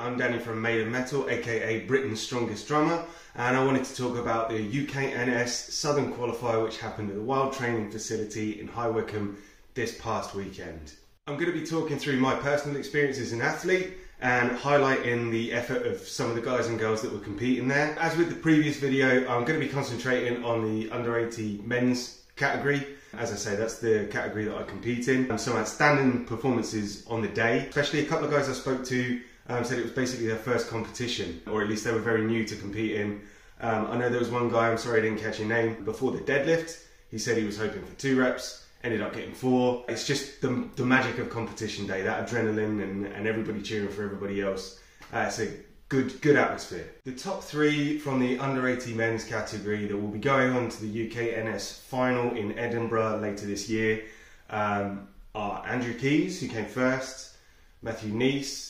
I'm Danny from Made of Metal, aka Britain's strongest drummer, and I wanted to talk about the UKNS Southern Qualifier, which happened at the Wild Training Facility in High Wycombe this past weekend. I'm going to be talking through my personal experience as an athlete and highlighting the effort of some of the guys and girls that were competing there. As with the previous video, I'm going to be concentrating on the under 80 men's category. As I say, that's the category that I compete in. Some outstanding performances on the day, especially a couple of guys I spoke to said it was basically their first competition, or at least they were very new to competing. I know there was one guy, I'm sorry I didn't catch your name, before the deadlift. He said he was hoping for 2 reps, ended up getting 4. It's just the magic of competition day, that adrenaline and everybody cheering for everybody else. It's a good atmosphere. The top 3 from the under 80 men's category that will be going on to the UKNS final in Edinburgh later this year are Andrew Keys, who came first, Matthew Neese,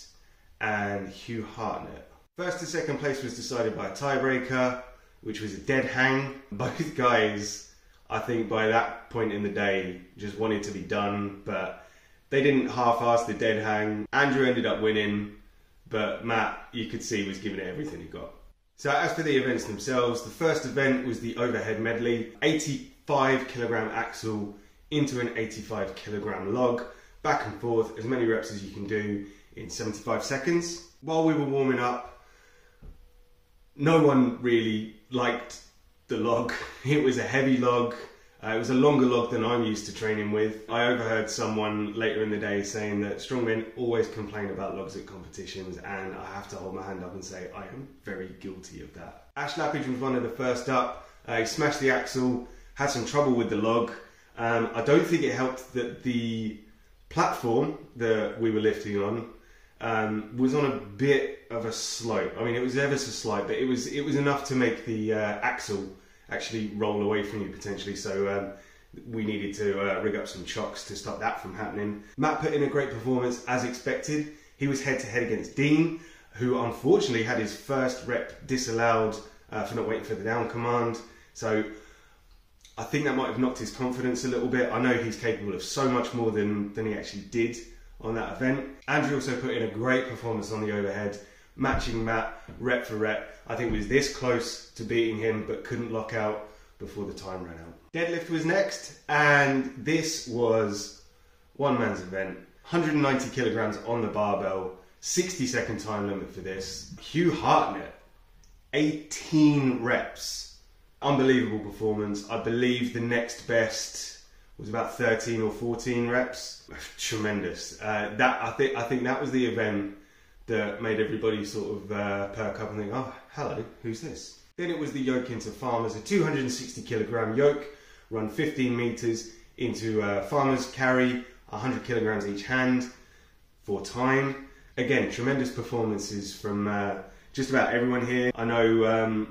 and Hugh Hartnett. First to second place was decided by a tiebreaker, which was a dead hang. Both guys, I think by that point in the day, just wanted to be done, but they didn't half-ass the dead hang. Andrew ended up winning, but Matt, you could see, was giving it everything he got. So as for the events themselves, the first event was the overhead medley, 85 kilogram axle into an 85 kilogram log, back and forth, as many reps as you can do in 75 seconds. While we were warming up, no one really liked the log. It was a heavy log. It was a longer log than I'm used to training with. I overheard someone later in the day saying that strongmen always complain about logs at competitions, and I have to hold my hand up and say I am very guilty of that. Ash Lappage was one of the first up. He smashed the axle, had some trouble with the log. I don't think it helped that the platform that we were lifting on was on a bit of a slope. I mean, it was ever so slight, but it was enough to make the axle actually roll away from you potentially, so we needed to rig up some chocks to stop that from happening. Matt put in a great performance as expected. He was head to head against Dean, who unfortunately had his first rep disallowed for not waiting for the down command, so I think that might have knocked his confidence a little bit. I know he's capable of so much more than he actually did on that event. Andrew also put in a great performance on the overhead, matching Matt rep for rep. I think was this close to beating him, but couldn't lock out before the time ran out. Deadlift was next, and this was one man's event. 190 kilograms on the barbell, 60-second time limit for this. Hugh Hartnett, 18 reps. Unbelievable performance. I believe the next best was about 13 or 14 reps. Tremendous. I think that was the event that made everybody sort of perk up and think, oh, hello, who's this? Then it was the yoke into farmers, a 260 kilogram yoke, run 15 meters into farmers carry, 100 kilograms each hand for time. Again, tremendous performances from just about everyone here. I know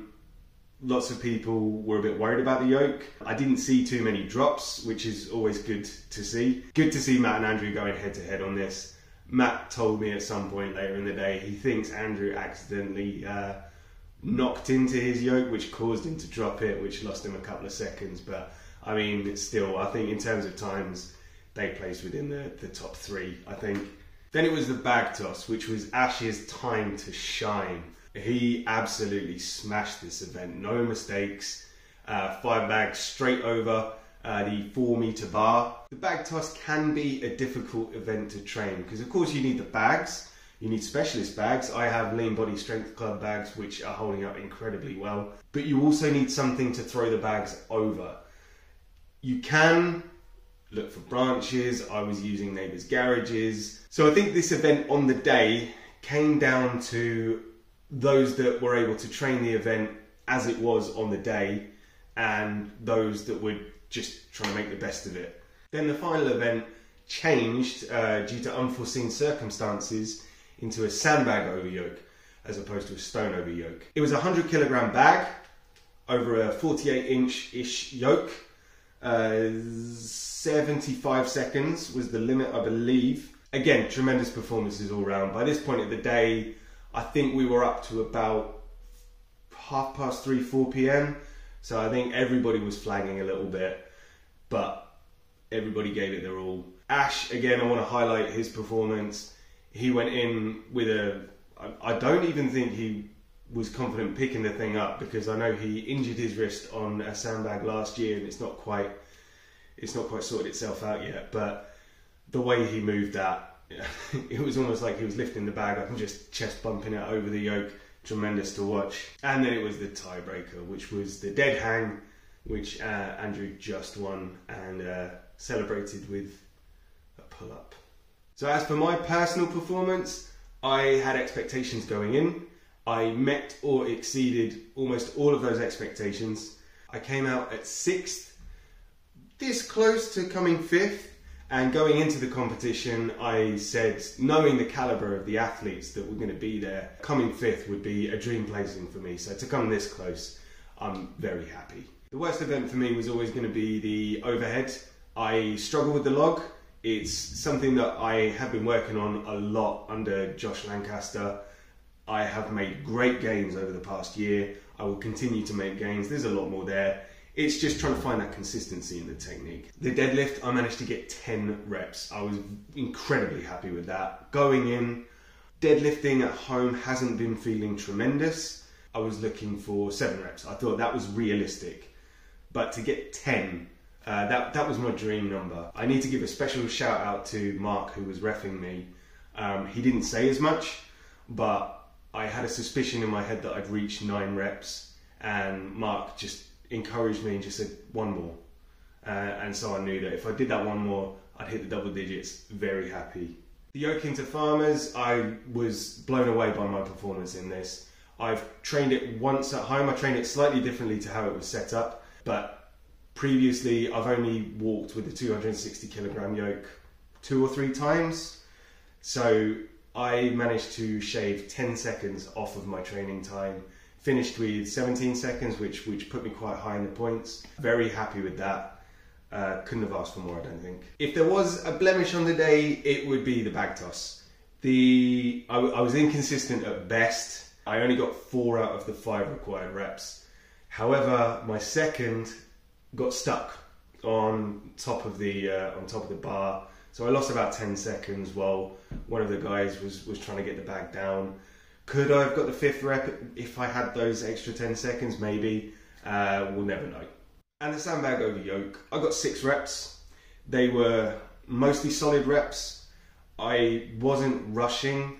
lots of people were a bit worried about the yoke. I didn't see too many drops, which is always good to see. Good to see Matt and Andrew going head to head on this. Matt told me at some point later in the day he thinks Andrew accidentally knocked into his yoke, which caused him to drop it, which lost him a couple of seconds. But I mean, still, I think in terms of times, they placed within the top 3, I think. Then it was the bag toss, which was Ash's time to shine. He absolutely smashed this event, no mistakes. 5 bags straight over the 4-meter bar. The bag toss can be a difficult event to train because of course you need the bags, you need specialist bags. I have Lean Body Strength Club bags which are holding up incredibly well, but you also need something to throw the bags over. You can look for branches. I was using neighbours' garages. So I think this event on the day came down to those that were able to train the event as it was on the day and those that were just trying to make the best of it. Then the final event changed due to unforeseen circumstances into a sandbag over yoke as opposed to a stone over yoke. It was a 100 kilogram bag over a 48-inch-ish yoke. 75 seconds was the limit, I believe. Again, tremendous performances all round. By this point of the day, I think we were up to about 3:30, 4 p.m. So I think everybody was flagging a little bit, but everybody gave it their all. Ash, again, I want to highlight his performance. He went in with a I don't even think he was confident picking the thing up, because I know he injured his wrist on a sandbag last year, and it's not quite sorted itself out yet. But the way he moved that, it was almost like he was lifting the bag up and just chest bumping it over the yoke. Tremendous to watch. And then it was the tiebreaker, which was the dead hang, which Andrew just won and celebrated with a pull-up. So as for my personal performance, I had expectations going in. I met or exceeded almost all of those expectations. I came out at 6th, this close to coming 5th. And going into the competition, I said, knowing the calibre of the athletes that were going to be there, coming 5th would be a dream placing for me. So to come this close, I'm very happy. The worst event for me was always going to be the overhead. I struggle with the log. It's something that I have been working on a lot under Josh Lancaster. I have made great gains over the past year. I will continue to make gains. There's a lot more there. It's just trying to find that consistency in the technique. The deadlift, I managed to get 10 reps. I was incredibly happy with that. Going in, deadlifting at home hasn't been feeling tremendous. I was looking for 7 reps. I thought that was realistic. But to get 10, that was my dream number. I need to give a special shout out to Mark, who was reffing me. He didn't say as much, but I had a suspicion in my head that I'd reach 9 reps, and Mark just encouraged me and just said 1 more, and so I knew that if I did that 1 more, I'd hit the double digits. Very happy. The yoke into farmers, I was blown away by my performance in this. I've trained it once at home. I trained it slightly differently to how it was set up, but previously I've only walked with the 260 kilogram yoke 2 or 3 times, so I managed to shave 10 seconds off of my training time. Finished with 17 seconds, which put me quite high in the points. Very happy with that. Couldn't have asked for more, I don't think. If there was a blemish on the day, it would be the bag toss. I was inconsistent at best. I only got 4 out of the 5 required reps. However, my second got stuck on top of the bar, so I lost about 10 seconds while one of the guys was trying to get the bag down. Could I have got the 5th rep if I had those extra 10 seconds? Maybe. We'll never know. And the sandbag over yoke, I got 6 reps. They were mostly solid reps. I wasn't rushing.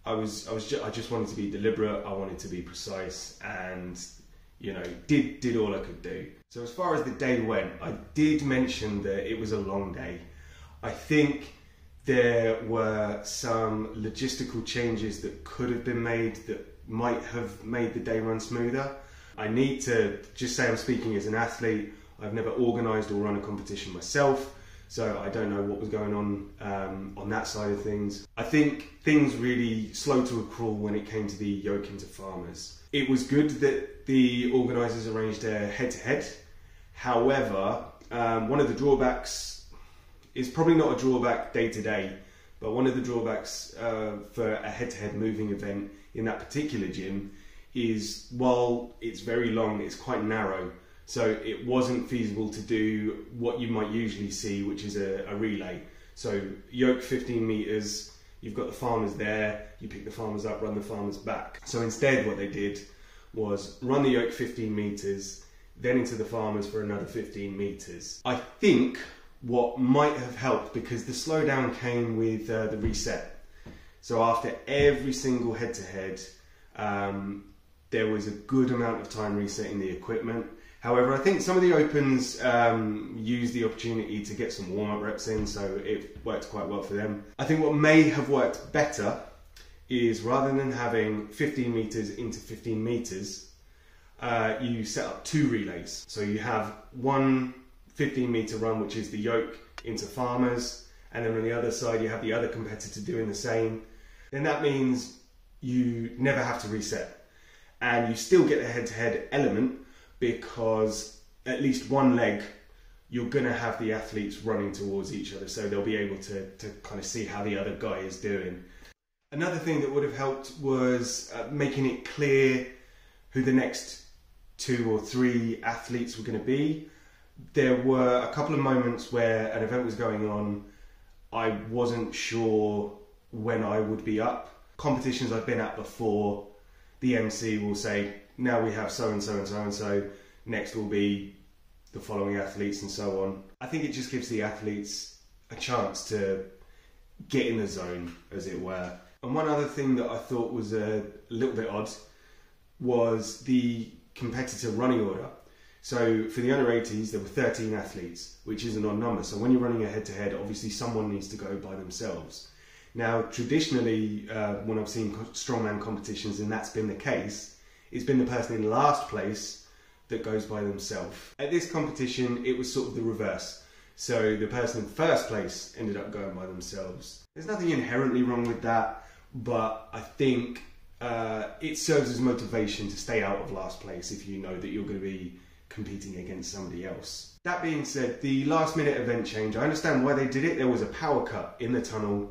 I just wanted to be deliberate. I wanted to be precise, and did all I could do. So as far as the day went, I did mention that it was a long day. I think there were some logistical changes that could have been made that might have made the day run smoother. I need to just say I'm speaking as an athlete. I've never organised or run a competition myself, so I don't know what was going on that side of things. I think things really slowed to a crawl when it came to the yoke into farmers. It was good that the organisers arranged a head-to-head. However, one of the drawbacks is probably not a drawback day to day, but one of the drawbacks for a head-to-head moving event in that particular gym is, while it's very long, it's quite narrow. So it wasn't feasible to do what you might usually see, which is a relay. So yoke 15 meters, you've got the farmers there, you pick the farmers up, run the farmers back. So instead what they did was run the yoke 15 meters, then into the farmers for another 15 meters. I think what might have helped, because the slowdown came with the reset. So after every single head-to-head, there was a good amount of time resetting the equipment. However, I think some of the opens used the opportunity to get some warm-up reps in, so it worked quite well for them. I think what may have worked better is, rather than having 15 meters into 15 meters, you set up 2 relays. So you have one 15-meter run, which is the yoke into farmers, and then on the other side you have the other competitor doing the same. Then that means you never have to reset, and you still get a head-to-head element, because at least one leg you're going to have the athletes running towards each other, so they'll be able to kind of see how the other guy is doing. Another thing that would have helped was making it clear who the next 2 or 3 athletes were going to be. There were a couple of moments where an event was going on, I wasn't sure when I would be up. competitions I've been at before, the MC will say, now we have so and so and so and so, next will be the following athletes and so on. I think it just gives the athletes a chance to get in the zone, as it were. And one other thing that I thought was a little bit odd was the competitor running order. So for the under 80s, there were 13 athletes, which is an odd number. So when you're running a head-to-head, obviously someone needs to go by themselves. Now, traditionally, when I've seen strongman competitions, and that's been the case, it's been the person in last place that goes by themselves. At this competition, it was sort of the reverse. So the person in first place ended up going by themselves. There's nothing inherently wrong with that, but I think it serves as motivation to stay out of last place if you know that you're going to be competing against somebody else. That being said, the last minute event change, I understand why they did it. There was a power cut in the tunnel,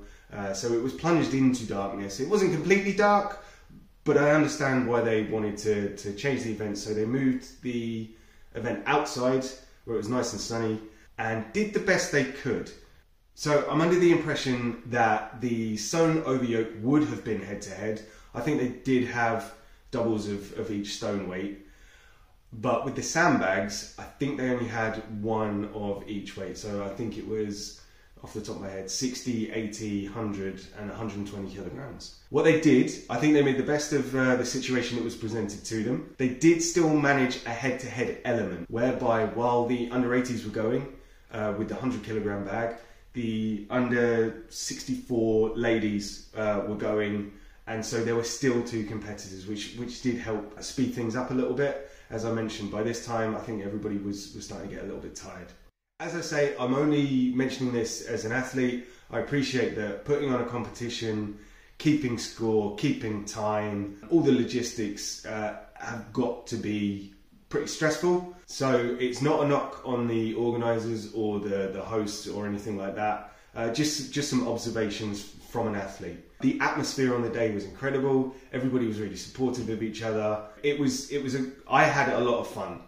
so it was plunged into darkness. It wasn't completely dark, but I understand why they wanted to change the event. So they moved the event outside where it was nice and sunny and did the best they could. So I'm under the impression that the stone over yoke would have been head to head. I think they did have doubles of each stone weight. But with the sandbags, I think they only had one of each weight. So I think it was, off the top of my head, 60, 80, 100 and 120 kilograms. What they did, I think they made the best of the situation that was presented to them. They did still manage a head-to-head element, whereby while the under 80s were going with the 100 kilogram bag, the under 64 ladies were going, and so there were still two competitors, which did help speed things up a little bit. As I mentioned, by this time, I think everybody was starting to get a little bit tired. As I say, I'm only mentioning this as an athlete. I appreciate that putting on a competition, keeping score, keeping time, all the logistics have got to be pretty stressful. So it's not a knock on the organisers or the hosts or anything like that. Just some observations from an athlete. The atmosphere on the day was incredible. Everybody was really supportive of each other. I had a lot of fun.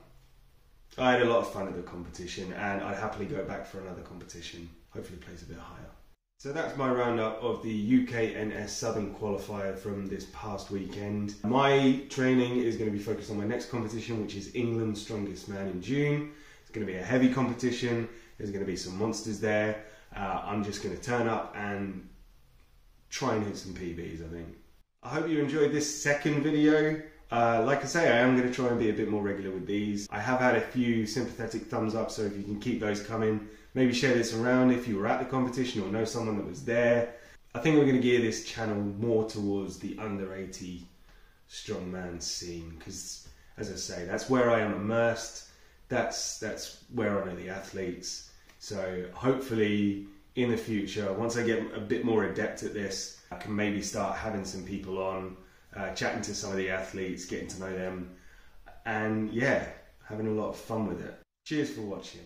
I had a lot of fun at the competition, and I'd happily go back for another competition. Hopefully place a bit higher. So that's my roundup of the UKNS Southern Qualifier from this past weekend. My training is going to be focused on my next competition, which is England's Strongest Man in June. It's going to be a heavy competition. There's going to be some monsters there. I'm just going to turn up and try and hit some PBs, I think. I hope you enjoyed this second video. Like I say, I am going to try and be a bit more regular with these. I have had a few sympathetic thumbs up, so if you can keep those coming, maybe share this around if you were at the competition or know someone that was there. I think we're going to gear this channel more towards the under 80 strongman scene, because as I say, that's where I am immersed. That's where I know the athletes. So hopefully in the future, once I get a bit more adept at this, I can maybe start having some people on, chatting to some of the athletes, getting to know them, and yeah, having a lot of fun with it. Cheers for watching.